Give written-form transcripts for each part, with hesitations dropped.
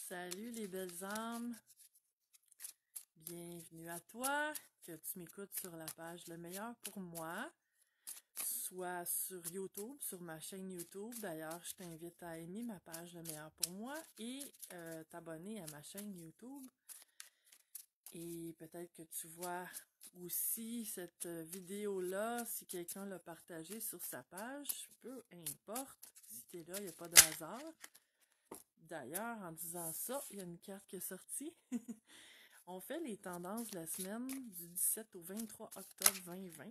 Salut les belles âmes, bienvenue à toi, que tu m'écoutes sur la page Le Meilleur pour moi, soit sur YouTube, sur ma chaîne YouTube. D'ailleurs, je t'invite à aimer ma page Le Meilleur pour moi et t'abonner à ma chaîne YouTube. Et peut-être que tu vois aussi cette vidéo-là, si quelqu'un l'a partagée sur sa page, peu importe, si tu es là, il n'y a pas de hasard. D'ailleurs, en disant ça, il y a une carte qui est sortie. On fait les tendances de la semaine du 17 au 23 octobre 2020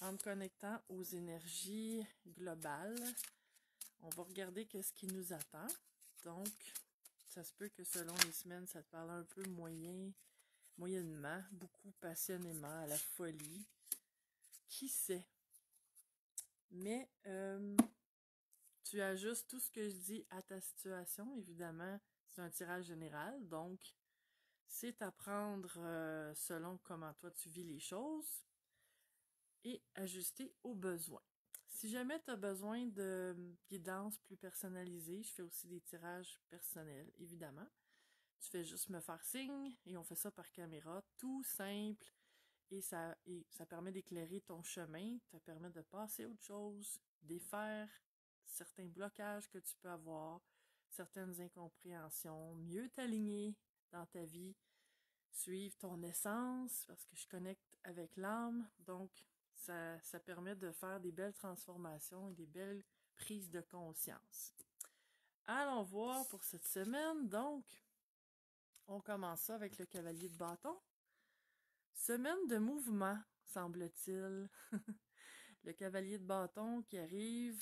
en me connectant aux énergies globales. On va regarder qu'est-ce qui nous attend. Donc, ça se peut que selon les semaines, ça te parle un peu moyennement, beaucoup passionnément, à la folie. Qui sait? Mais tu ajustes tout ce que je dis à ta situation. Évidemment, c'est un tirage général, donc c'est à prendre selon comment toi tu vis les choses et ajuster aux besoins. Si jamais tu as besoin de guidance plus personnalisée, je fais aussi des tirages personnels, évidemment. Tu fais juste me faire signe et on fait ça par caméra, tout simple et ça permet d'éclairer ton chemin, ça permet de passer à autre chose, défaire certains blocages que tu peux avoir, certaines incompréhensions, mieux t'aligner dans ta vie, suivre ton essence, parce que je connecte avec l'âme, donc ça permet de faire des belles transformations et des belles prises de conscience. Allons voir pour cette semaine, donc, on commence ça avec le cavalier de bâton. Semaine de mouvement, semble-t-il. Le cavalier de bâton qui arrive,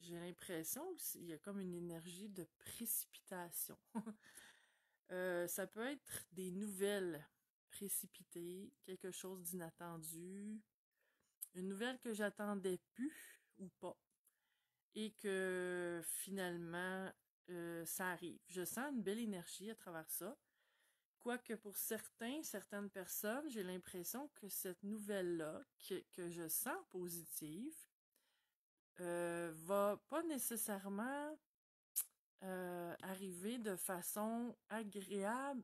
j'ai l'impression qu'il y a comme une énergie de précipitation. Ça peut être des nouvelles précipitées, quelque chose d'inattendu, une nouvelle que j'attendais plus ou pas, et que finalement, ça arrive. Je sens une belle énergie à travers ça. Quoique pour certaines personnes, j'ai l'impression que cette nouvelle-là, que je sens positive, va pas nécessairement arriver de façon agréable.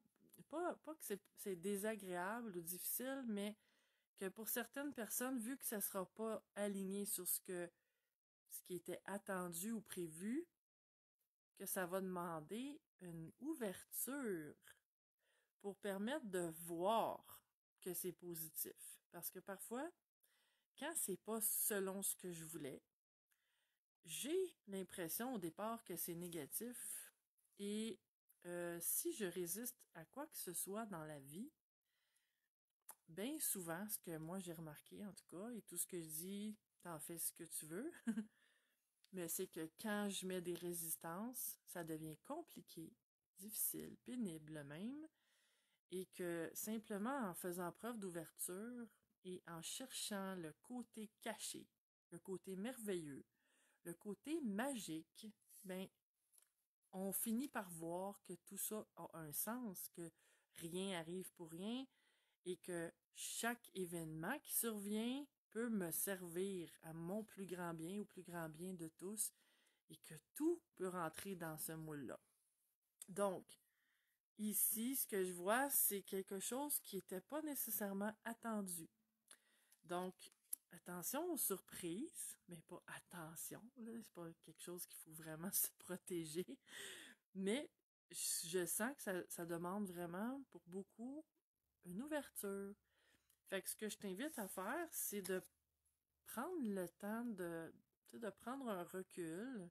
Pas que c'est désagréable ou difficile, mais que pour certaines personnes, vu que ça sera pas aligné sur ce qui était attendu ou prévu, que ça va demander une ouverture pour permettre de voir que c'est positif. Parce que parfois, quand c'est pas selon ce que je voulais, j'ai l'impression au départ que c'est négatif et si je résiste à quoi que ce soit dans la vie, bien souvent, ce que moi j'ai remarqué en tout cas, et tout ce que je dis, t'en fais ce que tu veux, mais c'est que quand je mets des résistances, ça devient compliqué, difficile, pénible même, et que simplement en faisant preuve d'ouverture et en cherchant le côté caché, le côté merveilleux, le côté magique, ben on finit par voir que tout ça a un sens, que rien arrive pour rien et que chaque événement qui survient peut me servir à mon plus grand bien, au plus grand bien de tous, et que tout peut rentrer dans ce moule-là. Donc, ici, ce que je vois, c'est quelque chose qui n'était pas nécessairement attendu. Donc, attention aux surprises, mais pas attention, là, c'est pas quelque chose qu'il faut vraiment se protéger. Mais je sens que ça demande vraiment, pour beaucoup, une ouverture. Fait que ce que je t'invite à faire, c'est de prendre le temps de prendre un recul,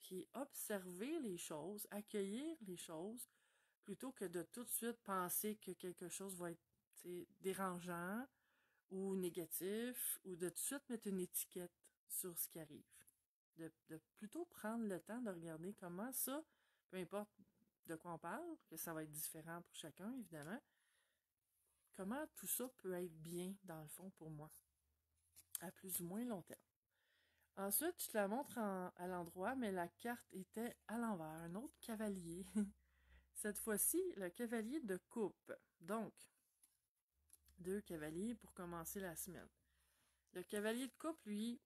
puis observer les choses, accueillir les choses, plutôt que de tout de suite penser que quelque chose va être dérangeant ou négatif, ou de tout de suite mettre une étiquette sur ce qui arrive. De plutôt prendre le temps de regarder comment ça, peu importe de quoi on parle, que ça va être différent pour chacun, évidemment, comment tout ça peut être bien, dans le fond, pour moi, à plus ou moins long terme. Ensuite, je te la montre à l'endroit, mais la carte était à l'envers, un autre cavalier. Cette fois-ci, le cavalier de coupe. Donc, 2 cavaliers pour commencer la semaine. Le cavalier de coupe, lui,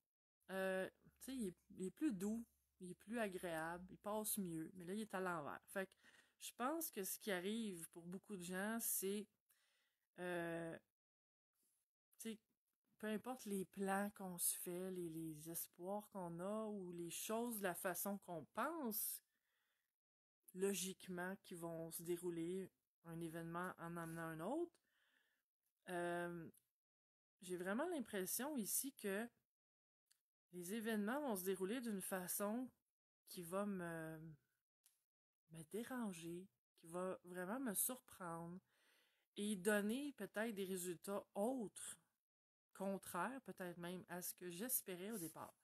tu sais, il est plus doux. il est plus agréable, il passe mieux, mais là, il est à l'envers. Fait que je pense que ce qui arrive pour beaucoup de gens, c'est, tu sais, peu importe les plans qu'on se fait, les espoirs qu'on a ou les choses de la façon qu'on pense, logiquement, qui vont se dérouler un événement en amenant un autre, euh, j'ai vraiment l'impression ici que les événements vont se dérouler d'une façon qui va me déranger, qui va vraiment me surprendre et donner peut-être des résultats autres, contraires peut-être même à ce que j'espérais au départ.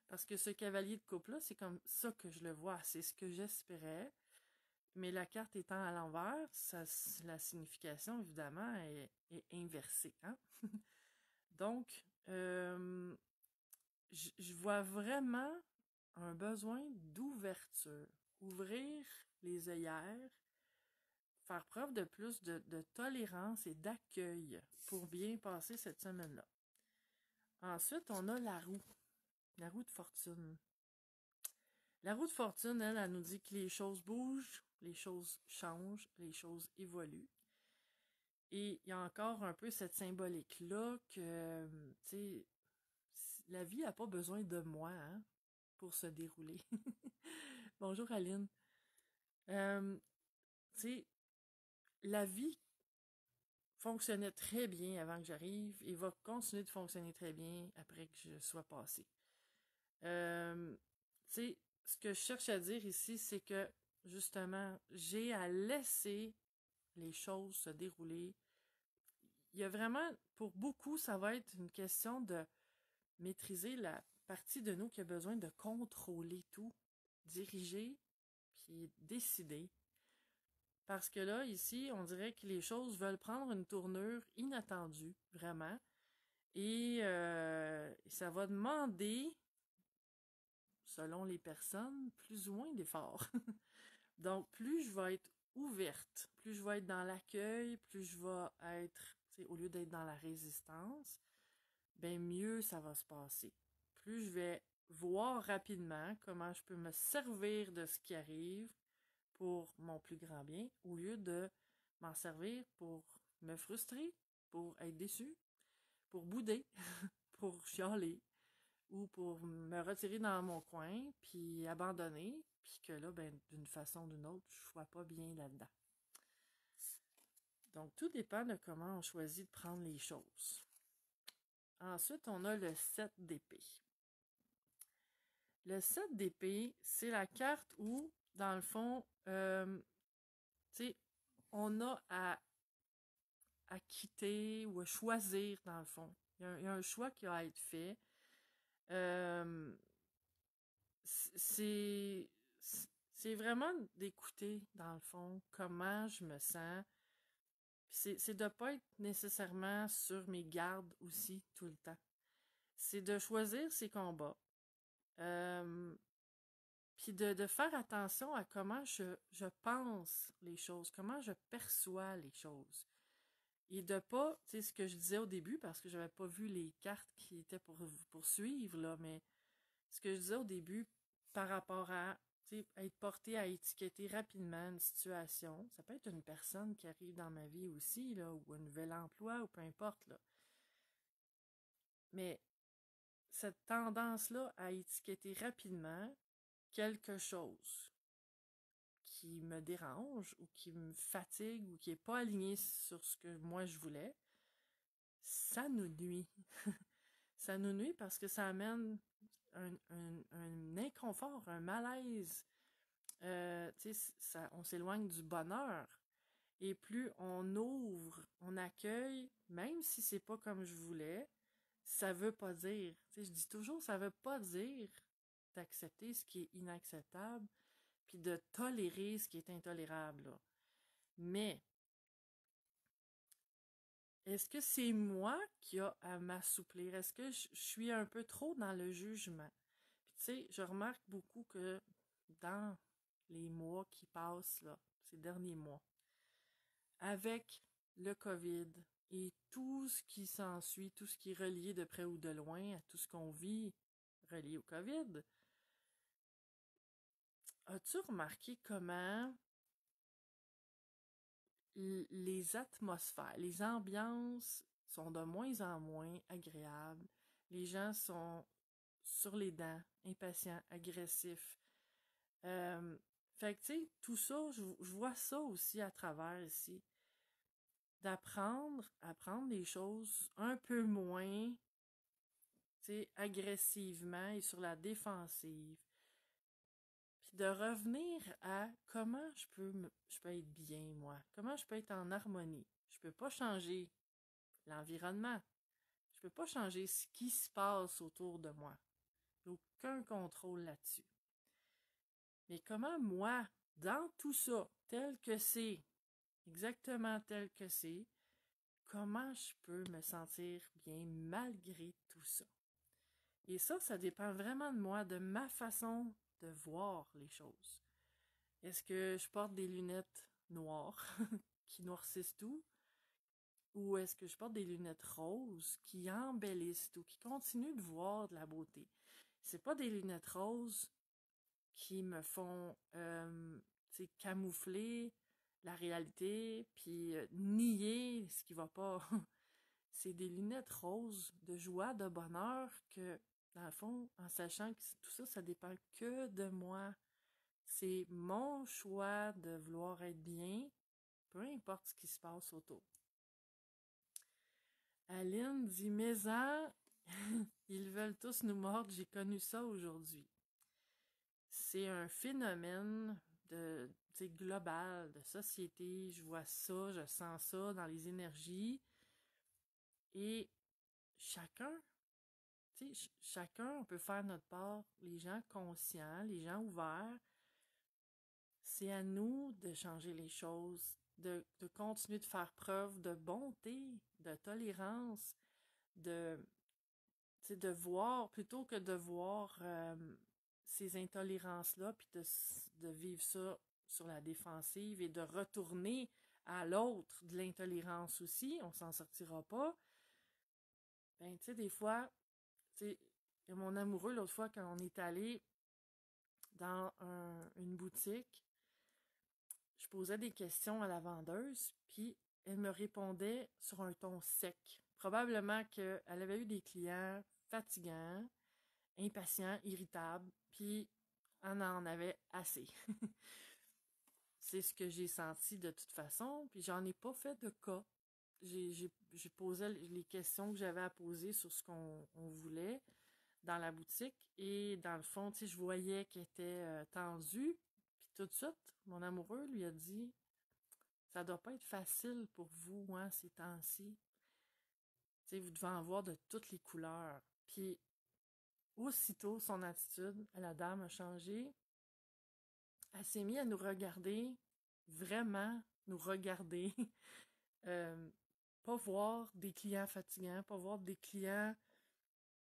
Parce que ce cavalier de coupe-là, c'est comme ça que je le vois, c'est ce que j'espérais. Mais la carte étant à l'envers, la signification, évidemment, est inversée. Hein? Donc, je vois vraiment un besoin d'ouverture. Ouvrir les œillères, faire preuve de plus de tolérance et d'accueil pour bien passer cette semaine-là. Ensuite, on a la roue de fortune. La roue de fortune, elle nous dit que les choses bougent, les choses changent, les choses évoluent. Et il y a encore un peu cette symbolique-là que, tu sais, la vie n'a pas besoin de moi hein, pour se dérouler. Bonjour Aline. Tu sais, la vie fonctionnait très bien avant que j'arrive et va continuer de fonctionner très bien après que je sois passée. Tu sais, ce que je cherche à dire ici, c'est que, justement, j'ai à laisser les choses se dérouler. Il y a vraiment, pour beaucoup, ça va être une question de maîtriser la partie de nous qui a besoin de contrôler tout, diriger, puis décider. Parce que là, ici, on dirait que les choses veulent prendre une tournure inattendue, vraiment. Et ça va demander, selon les personnes, plus ou moins d'efforts. Donc, plus je vais être ouverte, plus je vais être dans l'accueil, plus je vais être, au lieu d'être dans la résistance, ben mieux ça va se passer. Plus je vais voir rapidement comment je peux me servir de ce qui arrive pour mon plus grand bien, au lieu de m'en servir pour me frustrer, pour être déçu, pour bouder, pour chialer, ou pour me retirer dans mon coin, puis abandonner, puis que là, ben, d'une façon ou d'une autre, je ne sois pas bien là-dedans. Donc, tout dépend de comment on choisit de prendre les choses. Ensuite, on a le 7 d'épée. Le 7 d'épée, c'est la carte où, dans le fond, tu sais, on a à quitter ou à choisir, dans le fond. Il y a un choix qui a à être fait. C'est c'est vraiment d'écouter, dans le fond, comment je me sens. C'est de ne pas être nécessairement sur mes gardes aussi tout le temps. C'est de choisir ses combats. Puis de faire attention à comment je pense les choses, comment je perçois les choses. Et de pas, tu sais, ce que je disais au début, parce que j'avais pas vu les cartes qui étaient pour suivre, là, mais ce que je disais au début par rapport à être porté à étiqueter rapidement une situation. Ça peut être une personne qui arrive dans ma vie aussi, là, ou un nouvel emploi, ou peu importe. Là. Mais cette tendance-là à étiqueter rapidement quelque chose qui me dérange ou qui me fatigue ou qui n'est pas aligné sur ce que moi je voulais, ça nous nuit. Ça nous nuit parce que ça amène un inconfort, un malaise. On s'éloigne du bonheur. Et plus on ouvre, on accueille, même si c'est pas comme je voulais, ça veut pas dire. Je dis toujours, ça veut pas dire d'accepter ce qui est inacceptable, puis de tolérer ce qui est intolérable. Là. Mais est-ce que c'est moi qui a à m'assouplir? Est-ce que je suis un peu trop dans le jugement? Puis tu sais, je remarque beaucoup que dans les mois qui passent, là, ces derniers mois, avec le COVID et tout ce qui s'ensuit, tout ce qui est relié de près ou de loin à tout ce qu'on vit relié au COVID, as-tu remarqué comment les atmosphères, les ambiances sont de moins en moins agréables? Les gens sont sur les dents, impatients, agressifs. Fait que, tu sais, tout ça, je vois ça aussi à travers ici. D'apprendre à prendre les choses un peu moins, tu sais, agressivement et sur la défensive. Puis de revenir à comment je peux être bien, moi. Comment je peux être en harmonie. Je peux pas changer l'environnement. Je peux pas changer ce qui se passe autour de moi. J'ai aucun contrôle là-dessus. Mais comment moi, dans tout ça, tel que c'est, exactement tel que c'est, comment je peux me sentir bien malgré tout ça? Et ça dépend vraiment de moi, de ma façon de voir les choses. Est-ce que je porte des lunettes noires qui noircissent tout? Ou est-ce que je porte des lunettes roses qui embellissent tout, qui continuent de voir de la beauté? C'est pas des lunettes roses qui me font camoufler la réalité, puis nier ce qui va pas. C'est des lunettes roses de joie, de bonheur que, dans le fond, en sachant que tout ça, ça dépend que de moi. C'est mon choix de vouloir être bien, peu importe ce qui se passe autour. Aline dit, mais ils veulent tous nous mordre, j'ai connu ça aujourd'hui. C'est un phénomène de global, de société. Je vois ça, je sens ça dans les énergies. Et chacun, chacun, on peut faire notre part. Les gens conscients, les gens ouverts, c'est à nous de changer les choses, de continuer de faire preuve de bonté, de tolérance, de voir, plutôt que de voir ces intolérances-là, puis de vivre ça sur la défensive et de retourner à l'autre de l'intolérance aussi, on s'en sortira pas. Ben, tu sais, des fois, tu sais, mon amoureux, l'autre fois, quand on est allé dans une boutique, je posais des questions à la vendeuse, puis elle me répondait sur un ton sec. Probablement qu'elle avait eu des clients fatigants, impatients, irritables, puis on en avait assez. C'est ce que j'ai senti de toute façon, puis j'en ai pas fait de cas. J'ai posé les questions que j'avais à poser sur ce qu'on voulait dans la boutique, et dans le fond, tu sais, je voyais qu'elle était tendue, puis tout de suite, mon amoureux lui a dit, ça doit pas être facile pour vous, hein, ces temps-ci. Tu sais, vous devez en voir de toutes les couleurs. Puis, aussitôt, son attitude à la dame a changé. Elle s'est mise à nous regarder, vraiment nous regarder. Euh, pas voir des clients fatigants, pas voir des clients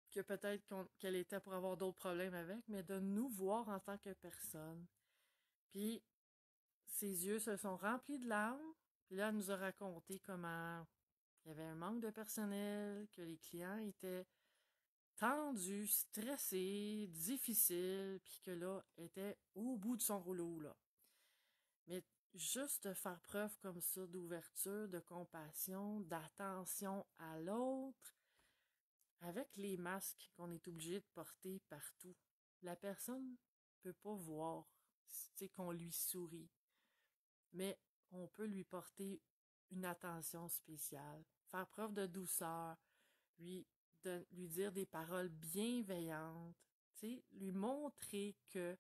que peut-être qu'elle était pour avoir d'autres problèmes avec, mais de nous voir en tant que personne. Puis, ses yeux se sont remplis de larmes. Puis là, elle nous a raconté comment il y avait un manque de personnel, que les clients étaient tendus, stressés, difficiles, puis que là, elle était au bout de son rouleau, là. Mais juste de faire preuve comme ça d'ouverture, de compassion, d'attention à l'autre, avec les masques qu'on est obligé de porter partout, la personne ne peut pas voir, qu'on lui sourit. Mais on peut lui porter une attention spéciale, faire preuve de douceur, lui dire des paroles bienveillantes, lui montrer que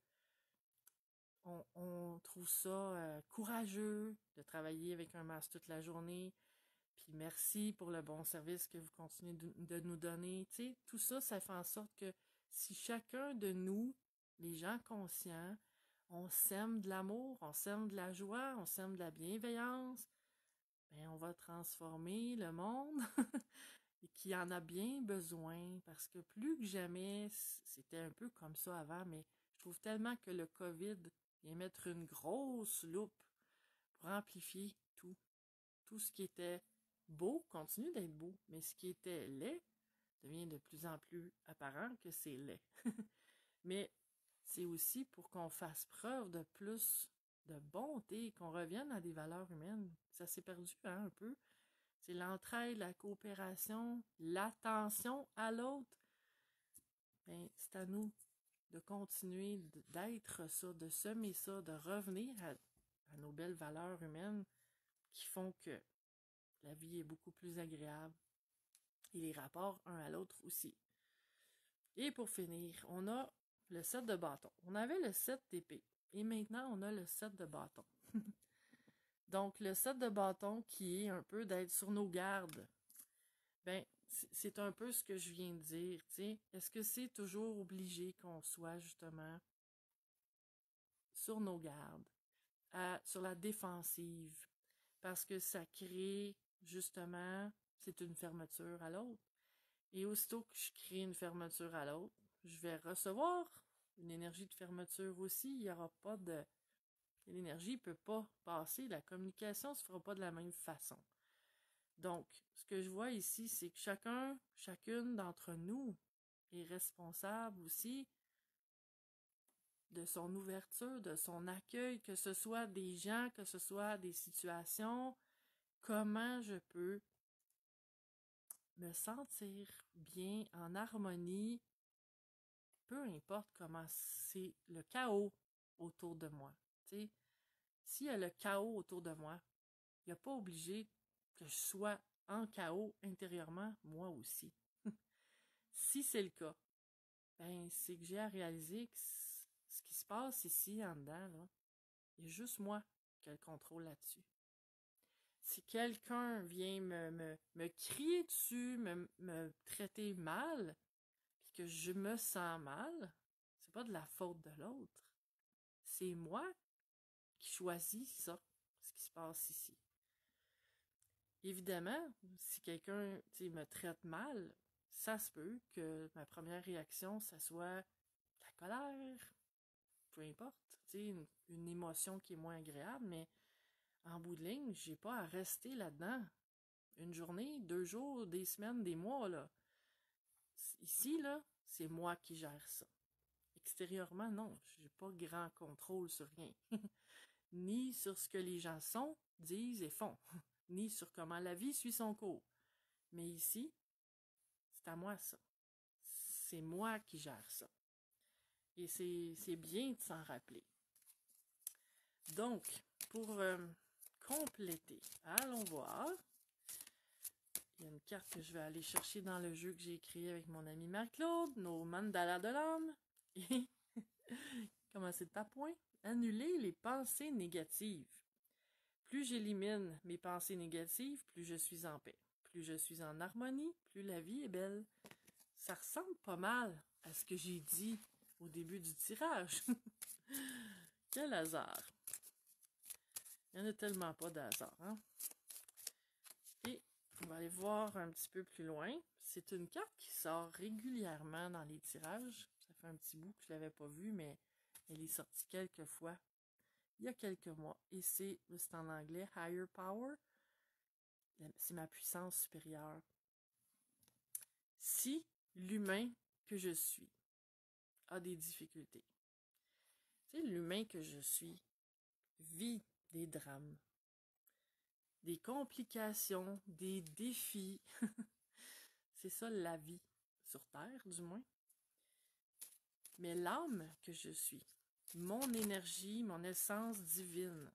on trouve ça courageux de travailler avec un masque toute la journée, puis merci pour le bon service que vous continuez de nous donner. Tout ça, ça fait en sorte que si chacun de nous, les gens conscients, on sème de l'amour, on sème de la joie, on sème de la bienveillance, ben on va transformer le monde et qui en a bien besoin, parce que plus que jamais, c'était un peu comme ça avant, mais je trouve tellement que le COVID vient mettre une grosse loupe pour amplifier tout. Tout ce qui était beau continue d'être beau, mais ce qui était laid devient de plus en plus apparent que c'est laid. Mais c'est aussi pour qu'on fasse preuve de plus de bonté, qu'on revienne à des valeurs humaines. Ça s'est perdu, hein, un peu. C'est l'entraide, la coopération, l'attention à l'autre. Ben, c'est à nous de continuer d'être ça, de semer ça, de revenir à nos belles valeurs humaines qui font que la vie est beaucoup plus agréable et les rapports un à l'autre aussi. Et pour finir, on a le set de bâtons. On avait le set d'épée et maintenant on a le set de bâtons. Donc le set de bâtons qui est un peu d'être sur nos gardes. Ben, c'est un peu ce que je viens de dire, tu sais. Est-ce que c'est toujours obligé qu'on soit justement sur nos gardes, sur la défensive, parce que ça crée justement, c'est une fermeture à l'autre. Et aussitôt que je crée une fermeture à l'autre, je vais recevoir une énergie de fermeture aussi. Il n'y aura pas de... L'énergie ne peut pas passer. La communication ne se fera pas de la même façon. Donc, ce que je vois ici, c'est que chacune d'entre nous est responsable aussi de son ouverture, de son accueil, que ce soit des gens, que ce soit des situations. Comment je peux me sentir bien, en harmonie, peu importe comment c'est le chaos autour de moi. T'sais, s'il y a le chaos autour de moi, il n'y a pas obligé que je sois en chaos intérieurement, moi aussi. Si c'est le cas, ben c'est que j'ai à réaliser que ce qui se passe ici, en dedans, là, il y a juste moi qui ai le contrôle là-dessus. Si quelqu'un vient me crier dessus, me traiter mal, puis que je me sens mal, c'est pas de la faute de l'autre. C'est moi qui choisis ça, ce qui se passe ici. Évidemment, si quelqu'un me traite mal, ça se peut que ma première réaction, ça soit la colère, peu importe, une émotion qui est moins agréable, mais en bout de ligne, j'ai pas à rester là-dedans. Une journée, 2 jours, des semaines, des mois, là. Ici, là, c'est moi qui gère ça. Extérieurement, non, j'ai pas grand contrôle sur rien. Ni sur ce que les gens sont, disent et font, ni sur comment la vie suit son cours. Mais ici, c'est à moi ça. C'est moi qui gère ça. Et c'est bien de s'en rappeler. Donc, pour compléter, allons voir. Il y a une carte que je vais aller chercher dans le jeu que j'ai écrit avec mon ami Marc-Claude, nos mandalas de l'âme. Et, comment c'est de point? Annuler les pensées négatives. Plus j'élimine mes pensées négatives, plus je suis en paix. Plus je suis en harmonie, plus la vie est belle. Ça ressemble pas mal à ce que j'ai dit au début du tirage. Quel hasard. Il n'y en a tellement pas d'hasard, hein? Et on va aller voir un petit peu plus loin. C'est une carte qui sort régulièrement dans les tirages. Ça fait un petit bout que je ne l'avais pas vue, mais elle est sortie quelques fois il y a quelques mois. Et c'est en anglais, Higher Power. C'est ma puissance supérieure. Si l'humain que je suis a des difficultés, l'humain que je suis vit des drames, des complications, des défis. C'est ça la vie, sur Terre du moins. Mais l'âme que je suis, mon énergie, mon essence divine,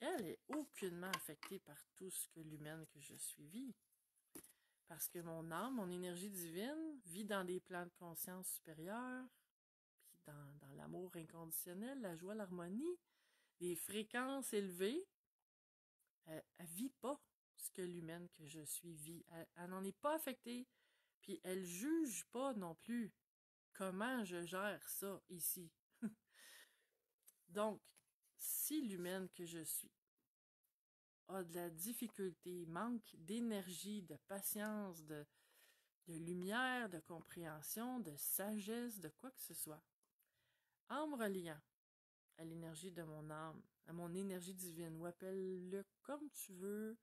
elle est aucunement affectée par tout ce que l'humaine que je suis vit. Parce que mon âme, mon énergie divine, vit dans des plans de conscience supérieurs, puis dans l'amour inconditionnel, la joie, l'harmonie, des fréquences élevées. Elle vit pas ce que l'humaine que je suis vit. Elle n'en est pas affectée, puis elle juge pas non plus comment je gère ça ici. Donc, si l'humaine que je suis a de la difficulté, manque d'énergie, de patience, de lumière, de compréhension, de sagesse, de quoi que ce soit, en me reliant à l'énergie de mon âme, à mon énergie divine, ou appelle-le comme tu veux,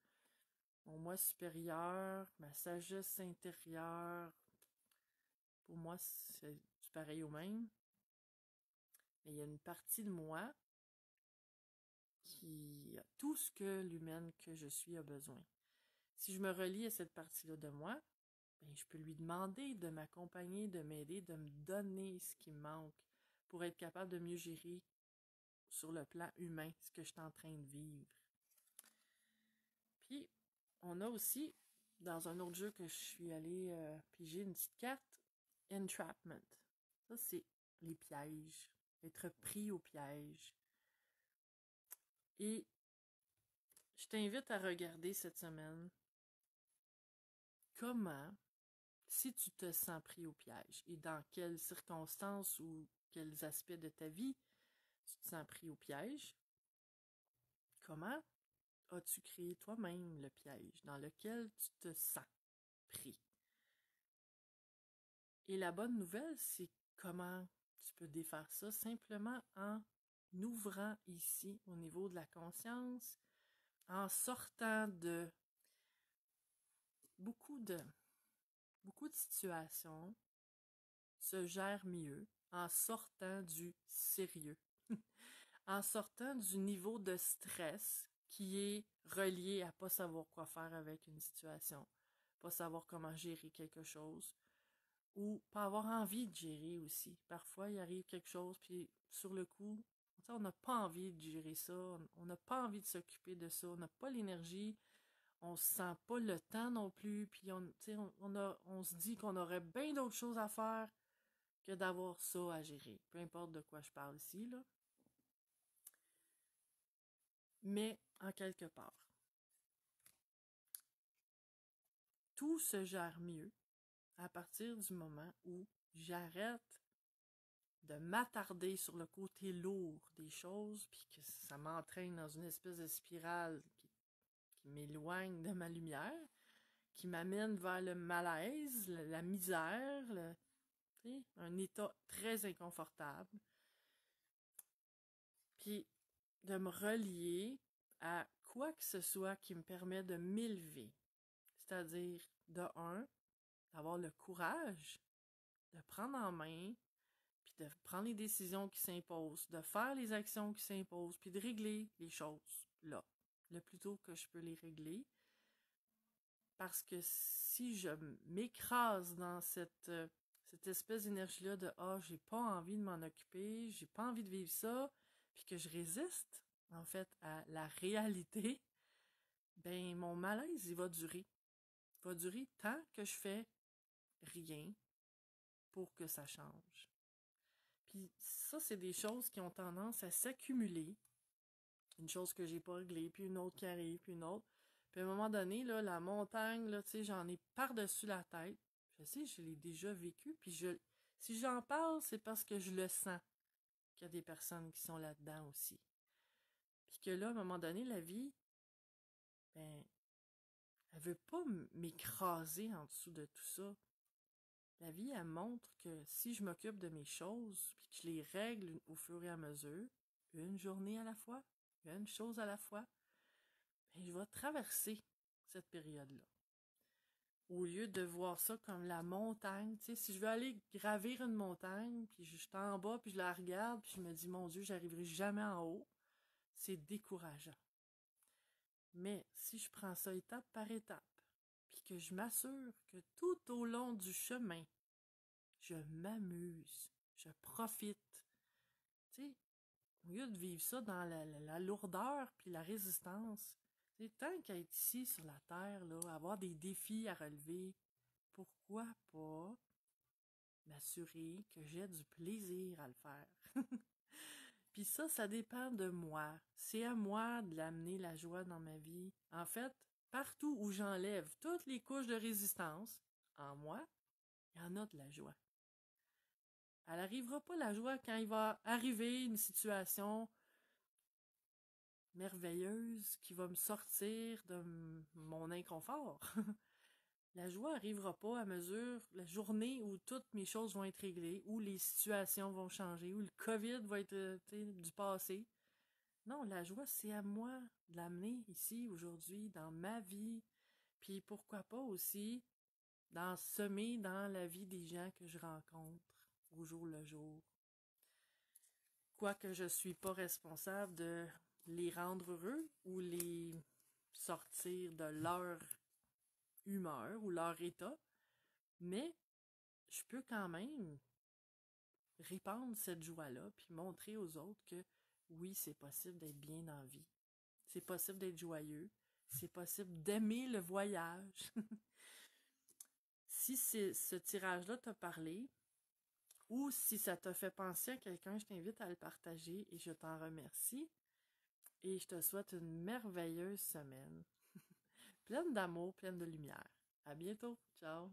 mon moi supérieur, ma sagesse intérieure, pour moi c'est pareil au même, mais il y a une partie de moi qui a tout ce que l'humaine que je suis a besoin. Si je me relie à cette partie-là de moi, ben, je peux lui demander de m'accompagner, de m'aider, de me donner ce qui me manque pour être capable de mieux gérer sur le plan humain ce que je suis en train de vivre. Puis, on a aussi, dans un autre jeu que je suis allée piger une petite carte, Entrapment. Ça, c'est les pièges. Être pris au piège. Et je t'invite à regarder cette semaine comment, si tu te sens pris au piège et dans quelles circonstances ou quels aspects de ta vie tu te sens pris au piège, comment as-tu créé toi-même le piège dans lequel tu te sens pris? Et la bonne nouvelle, c'est comment tu peux défaire ça simplement en ouvrant ici au niveau de la conscience, en sortant de beaucoup de situations se gèrent mieux en sortant du sérieux, en sortant du niveau de stress qui est relié à pas savoir quoi faire avec une situation, pas savoir comment gérer quelque chose, ou pas avoir envie de gérer aussi. Parfois, il arrive quelque chose, puis sur le coup, on n'a pas envie de gérer ça, on n'a pas envie de s'occuper de ça, on n'a pas l'énergie, on se sent pas le temps non plus, puis on se dit qu'on aurait bien d'autres choses à faire que d'avoir ça à gérer. Peu importe de quoi je parle ici, là. Mais, en quelque part, tout se gère mieux à partir du moment où j'arrête de m'attarder sur le côté lourd des choses, puis que ça m'entraîne dans une espèce de spirale qui m'éloigne de ma lumière, qui m'amène vers le malaise, la misère, un état très inconfortable. Puis de me relier à quoi que ce soit qui me permet de m'élever. C'est-à-dire, de un, d'avoir le courage de prendre en main, puis de prendre les décisions qui s'imposent, de faire les actions qui s'imposent, puis de régler les choses là, le plus tôt que je peux les régler. Parce que si je m'écrase dans cette espèce d'énergie-là de « Ah, j'ai pas envie de m'en occuper, j'ai pas envie de vivre ça », puis que je résiste, en fait, à la réalité, ben mon malaise, il va durer. Il va durer tant que je fais rien pour que ça change. Puis ça, c'est des choses qui ont tendance à s'accumuler. Une chose que j'ai pas réglée, puis une autre qui arrive, puis une autre. Puis à un moment donné, là, la montagne, là, tu sais, j'en ai par-dessus la tête. Je sais, je l'ai déjà vécu, puis si j'en parle, c'est parce que je le sens qu'il y a des personnes qui sont là-dedans aussi. Puis que là, à un moment donné, la vie, ben, elle veut pas m'écraser en dessous de tout ça. La vie, elle montre que si je m'occupe de mes choses, puis que je les règle au fur et à mesure, une journée à la fois, une chose à la fois, ben, je vais traverser cette période-là. Au lieu de voir ça comme la montagne, tu sais, si je veux aller gravir une montagne, puis je suis en bas, puis je la regarde, puis je me dis, mon Dieu, j'arriverai jamais en haut, c'est décourageant. Mais si je prends ça étape par étape, puis que je m'assure que tout au long du chemin, je m'amuse, je profite, tu sais, au lieu de vivre ça dans la lourdeur puis la résistance, tu sais, tant qu'à être ici sur la Terre, là, avoir des défis à relever, pourquoi pas m'assurer que j'ai du plaisir à le faire? Puis ça dépend de moi. C'est à moi de l'amener la joie dans ma vie. En fait, partout où j'enlève toutes les couches de résistance, en moi, il y en a de la joie. Elle n'arrivera pas la joie quand il va arriver une situation merveilleuse qui va me sortir de mon inconfort. La joie n'arrivera pas à mesure la journée où toutes mes choses vont être réglées, où les situations vont changer, où le COVID va être du passé. Non, la joie, c'est à moi de l'amener ici, aujourd'hui, dans ma vie. Puis pourquoi pas aussi d'en semer dans la vie des gens que je rencontre au jour le jour. quoique je suis pas responsable de les rendre heureux ou les sortir de leur humeur ou leur état, mais je peux quand même répandre cette joie-là, puis montrer aux autres que oui, c'est possible d'être bien dans la vie. C'est possible d'être joyeux. C'est possible d'aimer le voyage. Si ce tirage-là t'a parlé, ou si ça t'a fait penser à quelqu'un, je t'invite à le partager et je t'en remercie. Et je te souhaite une merveilleuse semaine. Pleine d'amour, pleine de lumière. À bientôt. Ciao.